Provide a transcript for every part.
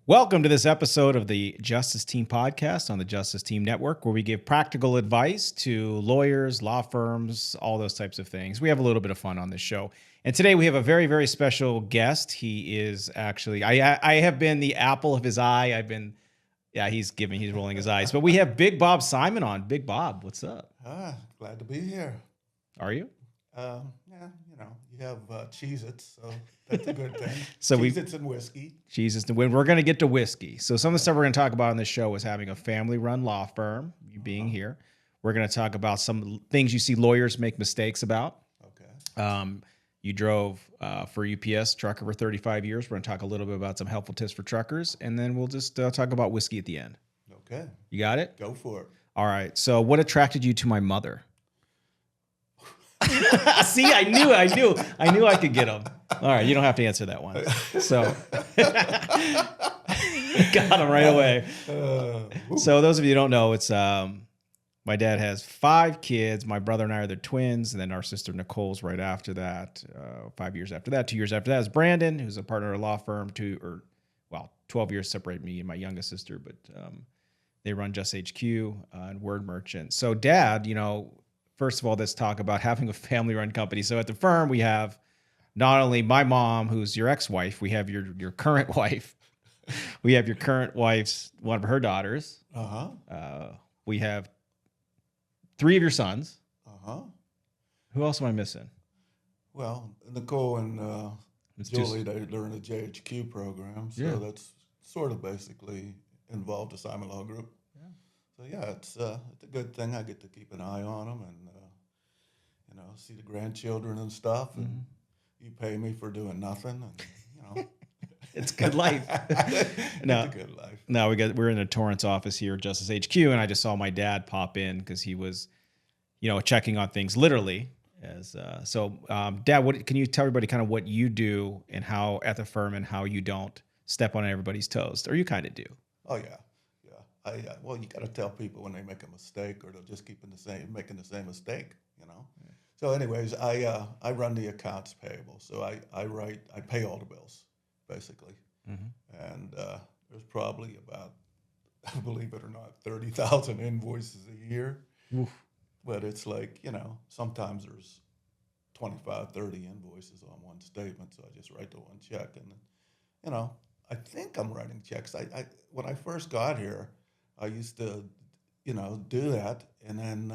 Welcome to this episode of the Justice Team podcast on the Justice Team Network, where we give practical advice to lawyers, law firms, all those types of things. We have a little bit of fun on this show. And today we have a very, very special guest. He is actually, I have been the apple of his eye. He's rolling his eyes. But we have Big Bob Simon on. Big Bob, what's up? Glad to be here. Are you? You have Cheez-Its, so that's a good thing. So Cheez-Its and whiskey. Jesus, we're going to get to whiskey. So some of the stuff we're going to talk about on this show is having a family-run law firm, you being here. We're going to talk about some things you see lawyers make mistakes about. Okay. You drove for UPS trucker for 35 years. We're going to talk a little bit about some helpful tips for truckers, and then we'll just talk about whiskey at the end. Okay. You got it? Go for it. All right. So what attracted you to my mother? See, I knew I could get him. All right, you don't have to answer that one. So got him right away. So those of you who don't know, it's my dad has 5 kids. My brother and I are the twins, and then our sister Nicole's right after that. 5 years after that, 2 years after that is Brandon, who's a partner at a law firm. 12 years separate me and my youngest sister, but they run Just HQ and Word Merchant. So, Dad, first of all, let's talk about having a family-run company. So at the firm, we have not only my mom, who's your ex-wife, we have your current wife. We have your current wife's, one of her daughters. We have 3 of your sons. Who else am I missing? Well, Nicole and Julie, they're in the JHQ program, so that's sort of basically involved the Simon Law Group. So it's a good thing. I get to keep an eye on them and see the grandchildren and stuff. And you pay me for doing nothing, and it's good life. It's a good life. No, we're in the Torrance office here, Justice HQ, and I just saw my dad pop in because he was, checking on things literally. Dad, can you tell everybody kind of what you do and how at the firm and how you don't step on everybody's toes, or you kind of do? Oh yeah. Well, you got to tell people when they make a mistake, or they'll just keep making the same mistake, So, anyways, I run the accounts payable, so I pay all the bills, basically, and there's probably about, believe it or not, 30,000 invoices a year. Oof. But it's like sometimes there's 25, 30 invoices on one statement, so I just write the one check, and I think I'm writing checks. I when I first got here, I used to, do that. And then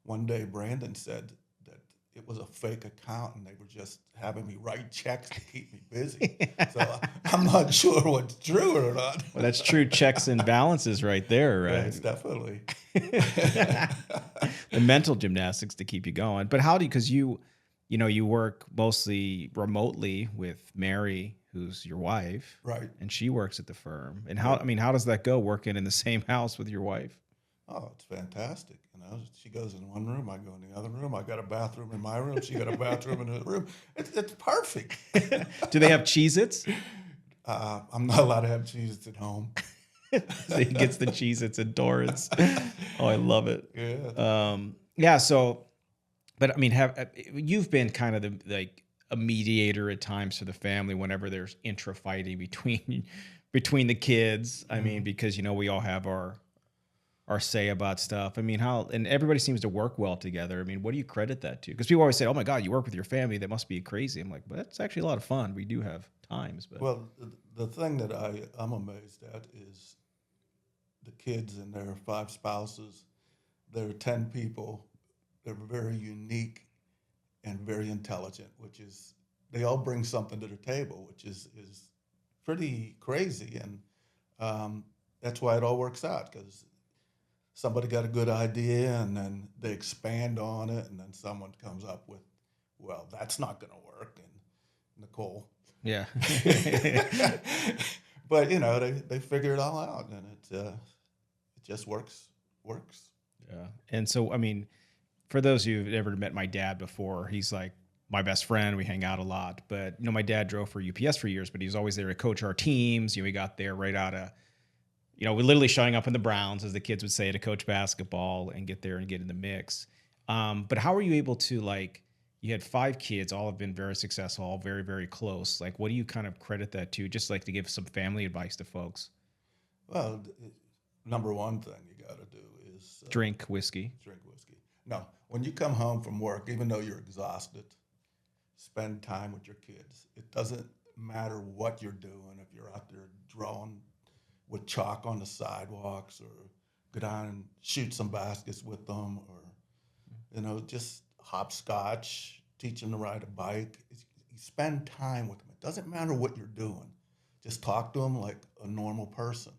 one day Brandon said that it was a fake account and they were just having me write checks to keep me busy. So I'm not sure what's true or not. Well, that's true checks and balances right there, right? Yes, definitely. The mental gymnastics to keep you going. But how do you, because you work mostly remotely with Mary, who's your wife, right? And she works at the firm. And how does that go, working in the same house with your wife? Oh, it's fantastic. She goes in one room, I go in the other room. I got a bathroom in my room. She got a bathroom in her room. It's perfect. Do they have Cheez-Its? I'm not allowed to have Cheez-Its at home. So he gets the Cheez-Its and Torrance. Oh, I love it. Yeah. So, but you've been kind of a mediator at times for the family whenever there's intra-fighting between the kids. Because we all have our say about stuff. And everybody seems to work well together. What do you credit that to? Because people always say, "Oh my God, you work with your family. That must be crazy." I'm like, "But that's actually a lot of fun. We do have times." But well, the thing that I'm amazed at is the kids and their 5 spouses. There are 10 people. They're very unique and very intelligent, which is, they all bring something to the table, which is pretty crazy. And that's why it all works out, because somebody got a good idea and then they expand on it, and then someone comes up with, well, that's not going to work. And Nicole. Yeah. But, they figure it all out, and it just works. Yeah. And so, for those of you who've never met my dad before, he's like my best friend. We hang out a lot. But, my dad drove for UPS for years, but he was always there to coach our teams. We got there right out of, we're literally showing up in the Browns, as the kids would say, to coach basketball and get there and get in the mix. But how are you able to, You had 5 kids, all have been very successful, all very, very close. Like, what do you kind of credit that to? Just like to give some family advice to folks. Well, number one thing you got to do is Drink whiskey. drink whiskey. No, when you come home from work, even though you're exhausted, spend time with your kids. It doesn't matter what you're doing, if you're out there drawing with chalk on the sidewalks or go down and shoot some baskets with them or, just hopscotch, teach them to ride a bike. You spend time with them. It doesn't matter what you're doing. Just talk to them like a normal person.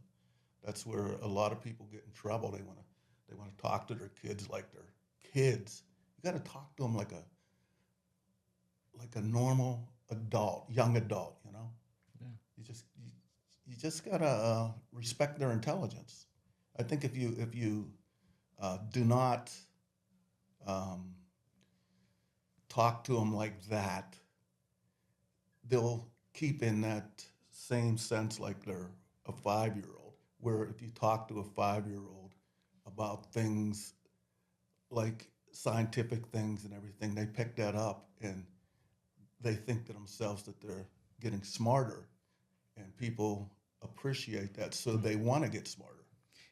That's where a lot of people get in trouble. They want to talk to their kids like they're kids. You got to talk to them like a normal adult, young adult. Yeah. You just gotta respect their intelligence. I think if you do not talk to them like that, they'll keep in that same sense like they're a 5-year-old. Where if you talk to a 5-year-old about things like scientific things and everything, they pick that up and they think to themselves that they're getting smarter, and people appreciate that, so they want to get smarter.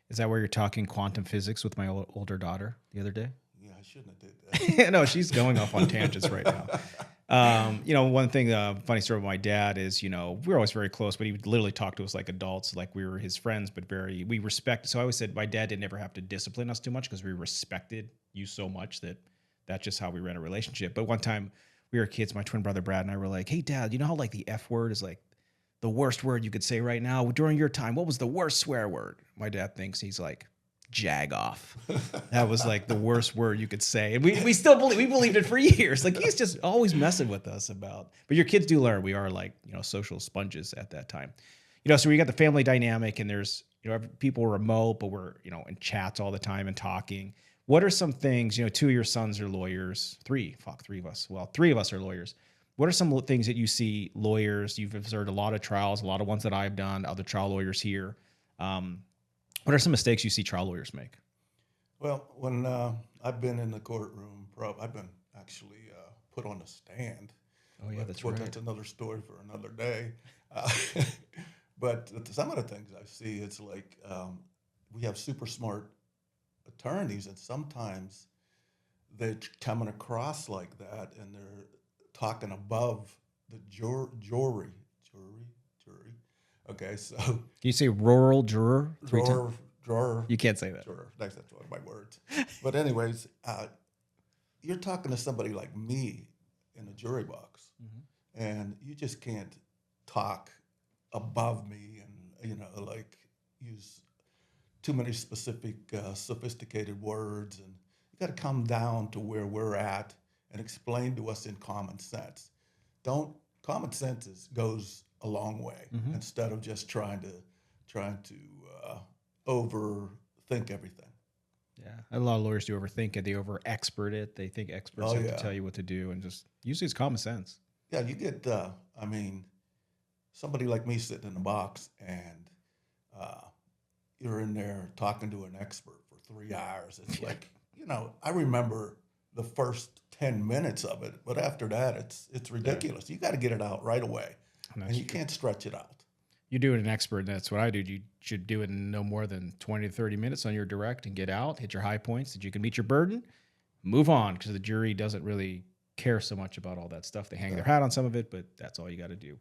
Is that where you're talking quantum physics with my older daughter the other day? Yeah, I shouldn't have did that. No, she's going off on tangents right now. One thing, funny story with my dad is, we're always very close, but he would literally talk to us like adults, like we were his friends, but we respect. So I always said my dad didn't ever have to discipline us too much because we respected you so much that that's just how we ran a relationship. But one time we were kids, my twin brother Brad and I were like, "Hey Dad, you know how like the F word is like the worst word you could say right now? During your time, what was the worst swear word?" My dad thinks he's like, "Jag off." That was like the worst word you could say. And we still believed it for years. Like he's just always messing with us about, but your kids do learn. We are like, social sponges at that time. So we got the family dynamic and there's, people remote, but we're, in chats all the time and talking. What are some things, 2 of your sons are lawyers, three of us. Well, 3 of us are lawyers. What are some things that you see lawyers, you've observed a lot of trials, a lot of ones that I've done, other trial lawyers here. What are some mistakes you see trial lawyers make? Well, when I've been in the courtroom, I've been actually put on the stand. Oh yeah, that's right. That's another story for another day. But some of the things I see, it's like we have super smart attorneys, and sometimes they're coming across like that, and they're talking above the jury. Okay, so Can you say rural juror 3 times? Drawer. You can't say that. Sure, that's one of my words. But anyways, you're talking to somebody like me in a jury box, and you just can't talk above me and like use too many specific, sophisticated words. And you got to come down to where we're at and explain to us in common sense. Common sense goes a long way instead of just trying to overthink everything. Yeah, a lot of lawyers do overthink it. They over-expert it. They think experts have to tell you what to do, and just usually it's common sense. Yeah, you get, somebody like me sitting in the box, and you're in there talking to an expert for 3 hours. It's like, I remember the first 10 minutes of it, but after that, it's ridiculous. You got to get it out right away, and you can't stretch it out. You do it an expert, and that's what I do. You should do it in no more than 20 to 30 minutes on your direct and get out, hit your high points that you can meet your burden, move on, because the jury doesn't really care so much about all that stuff. They hang their hat on some of it, but that's all you got to do.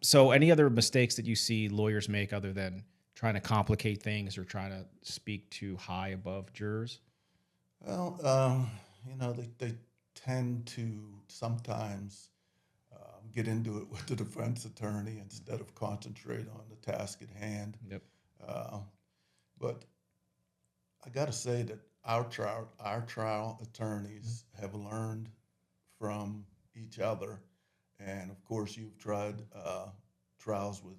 So any other mistakes that you see lawyers make other than trying to complicate things or trying to speak too high above jurors? Well, they tend to sometimes get into it with the defense attorney instead of concentrate on the task at hand. Yep. But I got to say that our trial attorneys have learned from each other, and of course you've tried trials with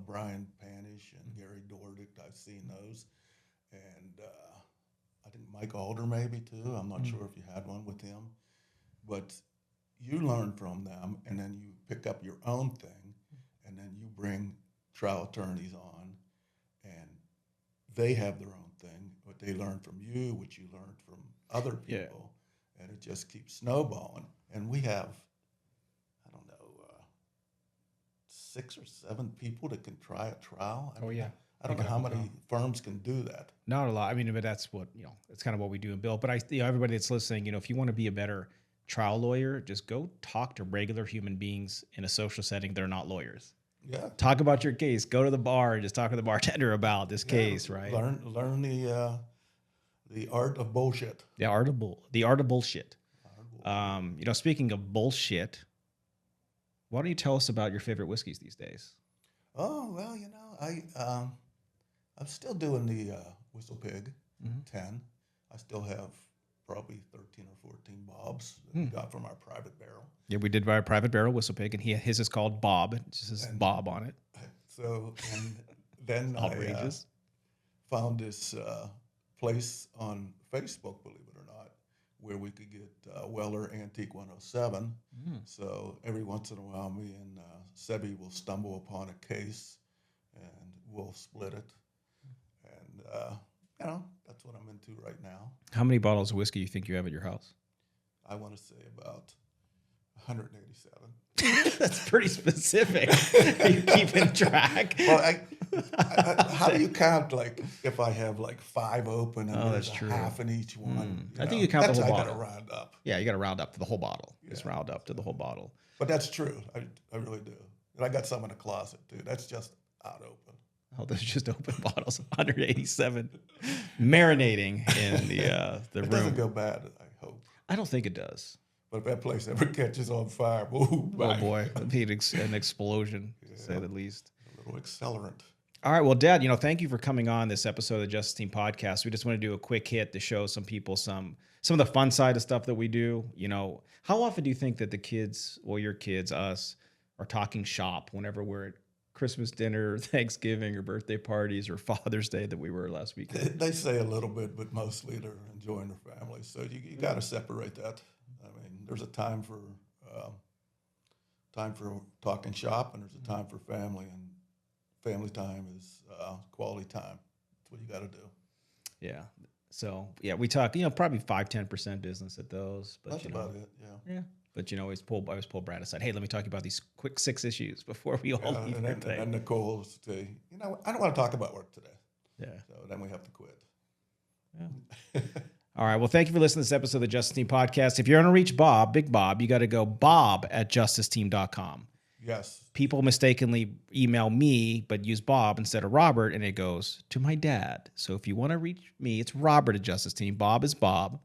Brian Panish and Gary Dordick. I've seen those, and I think Mike Alder maybe too. I'm not sure if you had one with him, but you learn from them, and then you pick up your own thing, and then you bring trial attorneys on, and they have their own thing, what they learn from you, what you learned from other people, and it just keeps snowballing. And we have, I don't know, 6 or 7 people that can try a trial. I mean, I don't know how many firms can do that. Not a lot. I mean, but that's what, it's kind of what we do in Bill. But everybody that's listening, if you want to be a better trial lawyer, just go talk to regular human beings in a social setting. They're not lawyers. Yeah. Talk about your case. Go to the bar and just talk to the bartender about this case, right? Learn the art of bullshit. The art of bullshit. Speaking of bullshit, why don't you tell us about your favorite whiskeys these days? Oh, well, I'm still doing the Whistle Pig 10. I still have probably 13 or 14 Bobs that we got from our private barrel. Yeah, we did buy a private barrel Whistle Pig, and his is called Bob. It just says Bob on it. So, and then outrageous. I found this place on Facebook, believe it or not, where we could get Weller Antique 107. So every once in a while, me and Sebi will stumble upon a case, and we'll split it. And, that's what I'm into right now. How many bottles of whiskey do you think you have at your house? I want to say about 187. That's pretty specific. Are you keeping track? Well, how do you count, if I have 5 open and there's that's true. half in each one? I think you count the whole bottle. I got to round up. Yeah, you got to round up to the whole bottle. Yeah. Just round up to the whole bottle. But that's true. I really do. And I got some in the closet, too. That's just out open. Oh, those are just open bottles. 187 marinating in the room. It doesn't go bad, I hope. I don't think it does. But if that place ever catches on fire, oh boy, it'd be an explosion, to say the least. A little accelerant. All right, well, Dad, thank you for coming on this episode of the Justice Team podcast. We just want to do a quick hit to show some people some of the fun side of stuff that we do. How often do you think that the kids, or your kids, us, are talking shop whenever we're at Christmas dinner, Thanksgiving, or birthday parties, or Father's Day that we were last week? They say a little bit, but mostly they're enjoying their families. So you got to separate that. I mean, there's a time for talking shop, and there's a time for family, and family time is quality time. That's what you got to do. Yeah. So we talk, probably 5-10% business at those. But that's about it. Yeah. Yeah. But I always pull Brad aside. Hey, let me talk about these quick 6 issues before we all leave. And Nicole will say, I don't want to talk about work today. Yeah. So then we have to quit. Yeah. All right. Well, thank you for listening to this episode of the Justice Team podcast. If you're going to reach Bob, Big Bob, you got to go bob@justiceteam.com. Yes. People mistakenly email me, but use Bob instead of Robert, and it goes to my dad. So if you want to reach me, it's Robert at Justice Team. Bob is Bob.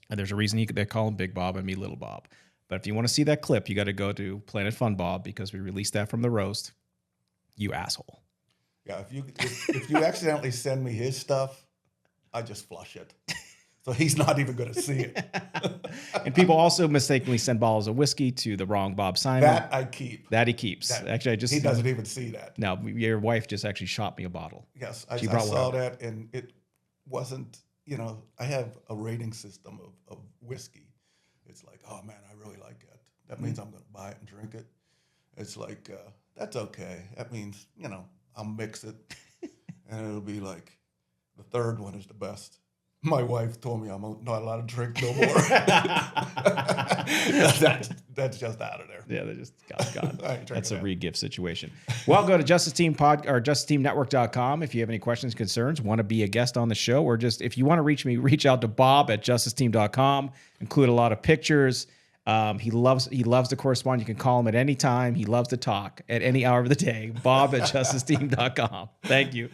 And there's a reason they call him Big Bob and me Little Bob. But if you want to see that clip, you got to go to Planet Fun Bob, because we released that from the roast. You asshole. Yeah, if you accidentally send me his stuff, I just flush it. So he's not even going to see it. And people also mistakenly send bottles of whiskey to the wrong Bob Simon. That I keep. That he keeps. Actually, he doesn't even see that. No, your wife just actually shot me a bottle. Yes, I saw that, and it wasn't. I have a rating system of whiskey. It's like, oh man, I really like it. That means I'm going to buy it and drink it. It's like, that's okay. That means, I'll mix it, and it'll be like, the third one is the best. My wife told me I'm not allowed to drink no more. that's just out of there. Yeah, they just God. That's a re-gift situation. Well, go to justiceteamnetwork.com if you have any questions, concerns, want to be a guest on the show, or just if you want to reach me, reach out to bob@justiceteam.com. Include a lot of pictures. He loves to correspond. You can call him at any time. He loves to talk at any hour of the day. Bob@justiceteam.com. Thank you.